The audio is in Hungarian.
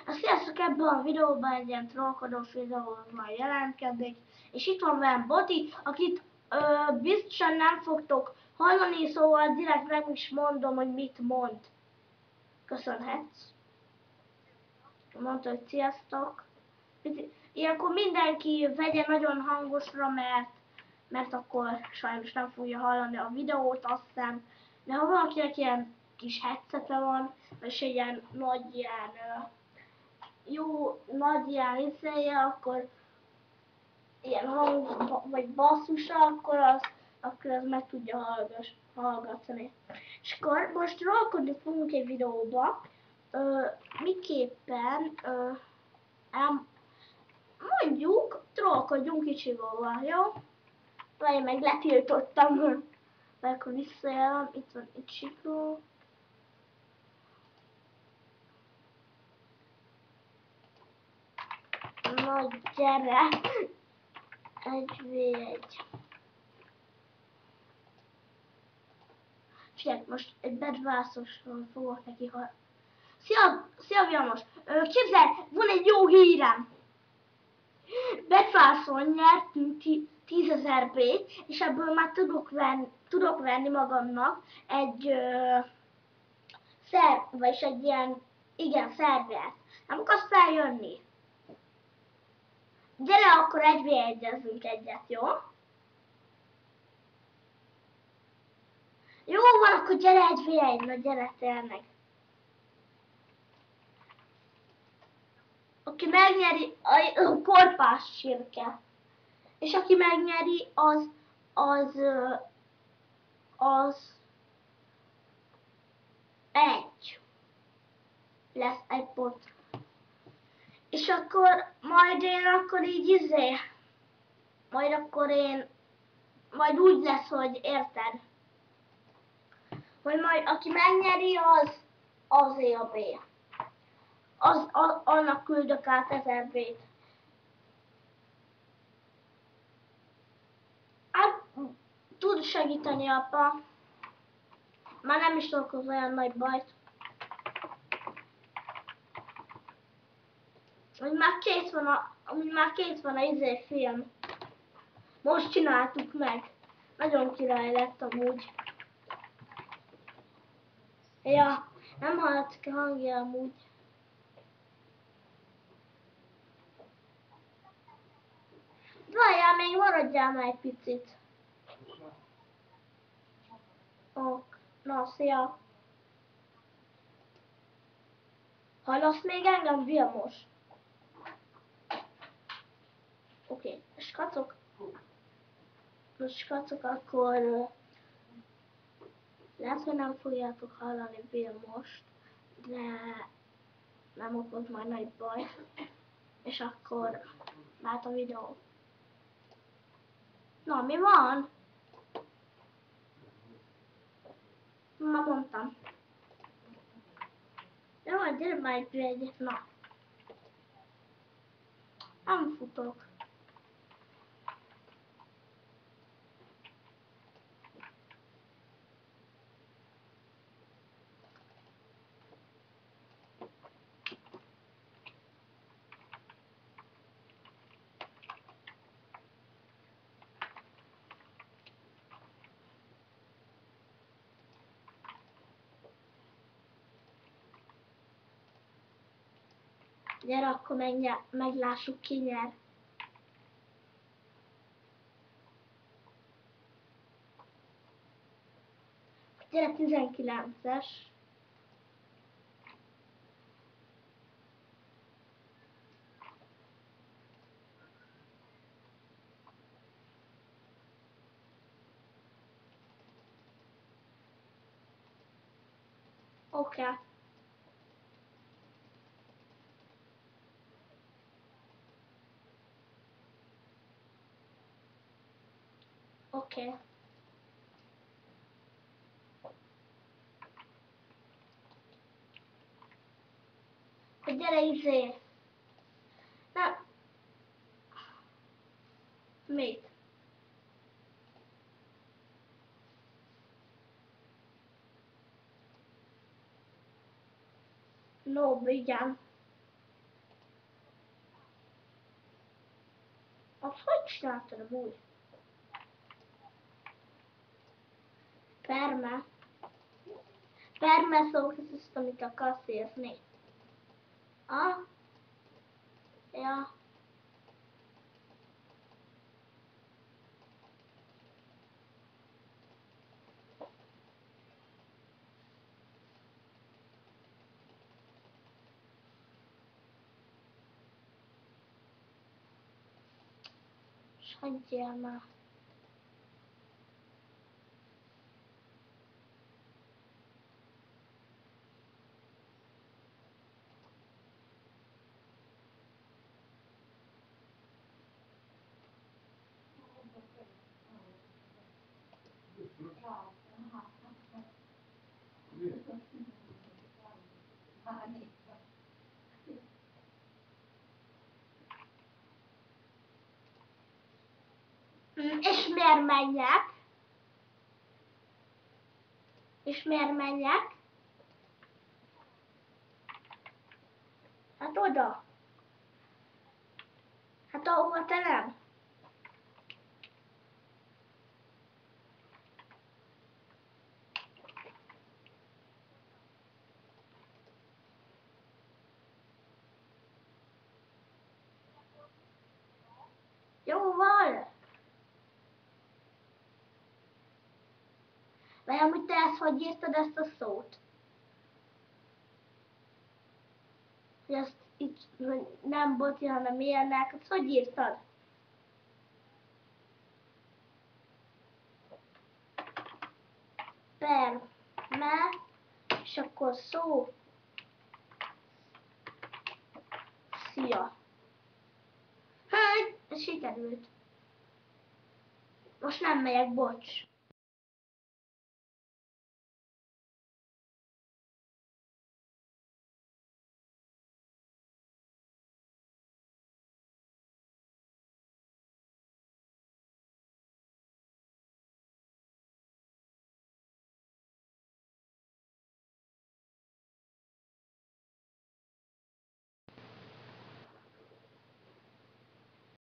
Sziasztok, ebben a videóban egy ilyen trollkodós videóban jelentkezik, és itt van velem Boti, akit biztosan nem fogtok hallani, szóval direkt meg is mondom, hogy mit mond. Köszönhetsz. Mondta, hogy sziasztok. Ilyenkor mindenki vegye nagyon hangosra, mert akkor sajnos nem fogja hallani a videót, aztán. De ha valakinek ilyen kis headsete van, és egy ilyen nagy ilyen jó nagy ilyen izéje, akkor ilyen hang vagy basszusa, akkor az meg tudja hallgatni. És akkor most trollkodni fogunk egy videóba, miképpen mondjuk trollkodjunk kicsivalval, jó? Vagy meg letiltottam, mert akkor visszajelem, itt van egy Csikó. Na gyere! 1v1. Figyelj, most egy bedvászosról fogok neki Szia Vilmos! Képzelj, van egy jó hírem! Bedvászon nyertünk 10.000 B-t, és ebből már tudok venni magamnak egy vagyis egy ilyen, igen, szervert. Nem akarsz feljönni? Gyere, akkor 1v1-ezzünk egyet, jó? Jó van, akkor gyere 1v1, na gyere tényleg. Aki megnyeri, a korpás sírke. És aki megnyeri, az egy. Lesz egy pont. És akkor majd én akkor így majd úgy lesz, hogy érted. Hogy majd aki megnyeri, az a B. Annak küldök át 1000 B-t. Hát, tud segíteni apa. Már nem is okoz olyan nagy bajt. Úgy már kész van a film. Most csináltuk meg. Nagyon király lett amúgy. Ja, nem hallottuk a hangja amúgy. Várjál, még maradjál már egy picit. Ok, na szia. Hallasz még engem, Vilmos? Oké, skacok. Most skacok, akkor lehet, hogy nem fogjátok hallani Vilmost, de nem okoz majd nagy baj. És akkor lát a videó. Na, mi van? Ma mondtam. Jó, gyere már egyet, na. Nem futok. Gyere, akkor meglássuk, ki nyer. Gyere, 19-es. Oké. Oké. Gyere, Na. Mit? No, igen. csináltad amúgy? Perme. Perme szó, ez azt, amit akarsz írni. Ah? Ja. S hagyjál már. És miért menjek? És miért menjek? Hát oda. Hát ahova te nem. Jóval. Vagy amúgy te ezt hogy írtad ezt a szót? Hogy ezt itt hogy nem boti, hanem ilyenek. Ezt hogy írtad? Perme, és akkor szó. Szia. Hát, ez sikerült. Most nem megyek, bocs.